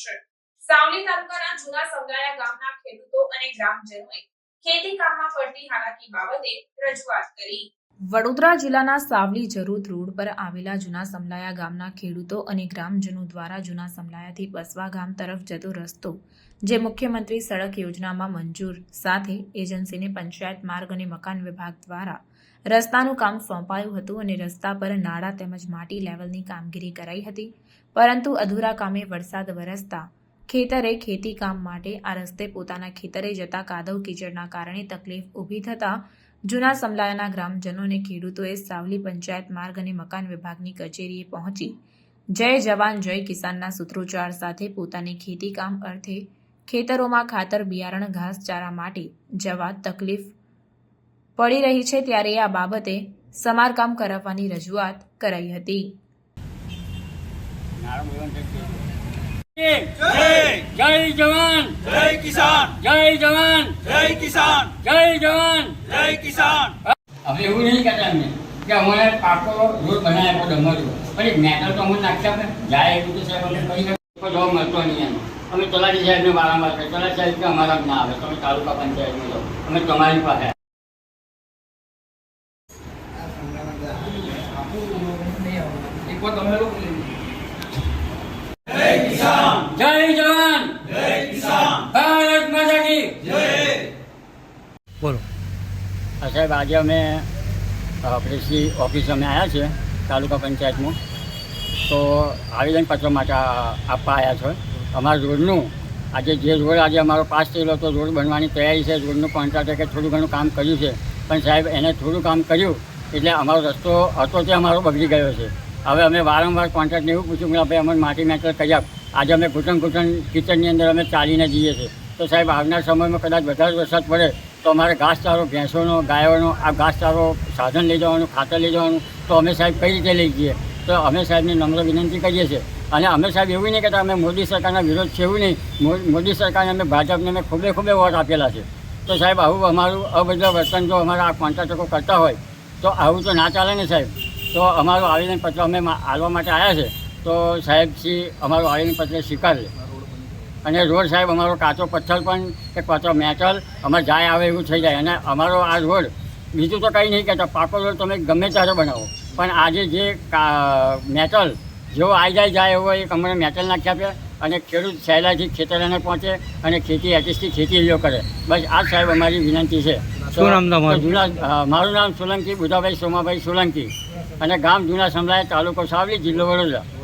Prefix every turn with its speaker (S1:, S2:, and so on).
S1: છે। સાવલી તાલુકાના જૂના સમલાયા ગામના ખેડૂતો અને ગ્રામજનોએ ખેતી કામમાં પડતી હાલાકી બાબતે રજૂઆત કરી। વડોદરા જિલ્લાના સાવલી જરોદ રોડ પર આવેલા જૂના સમલાયા ગામના ખેડૂતો અને ગ્રામજનો દ્વારા જૂના સમલાયાથી બસવા ગામ તરફ જતો રસ્તો જે મુખ્યમંત્રી સડક યોજનામાં મંજૂર સાથે એજન્સીને પંચાયત માર્ગ અને મકાન વિભાગ દ્વારા રસ્તાનું કામ સોંપાયું હતું અને રસ્તા પર નાળા તેમજ માટી લેવલની કામગીરી કરાઈ હતી, પરંતુ અધૂરા કામે વરસાદ વરસતા ખેતરે ખેતી કામ માટે આ રસ્તે પોતાના ખેતરે જતા કાદવ કીચડના કારણે તકલીફ ઊભી થતા જૂના સમલાયાના ગ્રામજનો અને ખેડૂતોએ સાવલી પંચાયત માર્ગ અને મકાન વિભાગની કચેરીએ પહોંચી જય જવાન જય કિસાનના સૂત્રોચ્ચાર સાથે પોતાની ખેતી કામ અર્થે ખેતરોમાં ખાતર બિયારણ ઘાસચારા માટે જવા તકલીફ પડી રહી છે, ત્યારે આ બાબતે સમારકામ કરાવવાની રજૂઆત કરાઈ હતી।
S2: જય જવાન જય કિસાન, જય જવાન જય કિસાન, જય જવાન જય કિસાન। હવે એવું નહીં કહેતા અમને કે અમારે પાકો રોડ બનાવ્યા પણ ડમર પણ એક મેટલ તો અમને નાખ્યા પણ જાય એવું તો સાહેબ અમે કરી કોઈ જોબ મળતો નહીં એમ। અમે તલાટી સાહેબને વારંવાર કહે, તલાટી સાહેબ કે અમારા ના આવે, તમે તાલુકા પંચાયતમાં જાઓ, અમે તમારી પાસે જય જવાન જય કિસાન, ભારત માતા કી જય। બોલો સાહેબ, આજે અમે આપણી ઓફિસ અમે આવ્યા છે તાલુકા પંચાયતમાં, તો આવેદનપત્ર માટે આપવા આવ્યા છે। અમારા રોડનું આજે જે રોડ આજે અમારો પાસ થયેલો તો રોડ બનવાની તૈયારી છે, રોડનું કોન્ટ્રાક્ટર કે થોડું ઘણું કામ કર્યું છે, પણ સાહેબ એને થોડું કામ કર્યું એટલે અમારો રસ્તો હતો તે અમારો બગડી ગયો છે। હવે અમે વારંવાર કોન્ટ્રાક્ટને એવું પૂછ્યું કે ભાઈ અમને માટી મેટર કરી આપ, આજે અમે ઘૂંટણ કિચનની અંદર અમે ચાલીને જઈએ છીએ, તો સાહેબ આવનાર સમયમાં કદાચ વધારે વરસાદ પડે તો અમારે ઘાસચારો ભેંસોનો ગાયોનો આ ઘાસચારો સાધન લઈ જવાનું, ખાતર લઈ જવાનું, તો અમે સાહેબ કઈ રીતે લઈ જઈએ? તો અમે સાહેબની નમ્ર વિનંતી કરીએ છીએ। અને અમે સાહેબ એવું નહીં કહેતા અમે મોદી સરકારના વિરોધ છે, એવું નહીં, મોદી સરકારને અમે ભાજપને અમે ખૂબે વોટ આપેલા છે, તો સાહેબ આવું અમારું અભદ્ર વર્તન જો અમારા આ કોન્ટ્રાક્ટરો કરતા હોય તો આવું તો ના ચાલે ને સાહેબ। તો અમારું આવેદનપત્ર અમે આપવા માટે આવ્યા છે, તો સાહેબશ્રી અમારું આવેદનપત્ર સ્વીકારે અને રોડ સાહેબ અમારો કાચો પથ્થર પણ કે કાચો મેટલ અમારે જાય આવે એવું થઈ જાય। અને અમારો આ રોડ બીજું તો કંઈ નહીં કહેતા, પાકો રોડ તમે ગમે ત્યારે બનાવો, પણ આજે જે મેટલ જેવો આવી જાય એવો એક અમને મેટલ નાખી આપે અને ખેડૂત સહેલાઈથી ખેતરોને પહોંચે અને ખેતી એટીસથી ખેતી કરે, બસ આ સાહેબ અમારી વિનંતી છે। શું નામ તમારું? મારું નામ સોલંકી બુધાભાઈ સોમાભાઈ સોલંકી અને ગામ જૂના સમલાયા, તાલુકો સાવલી, જિલ્લો વડોદરા।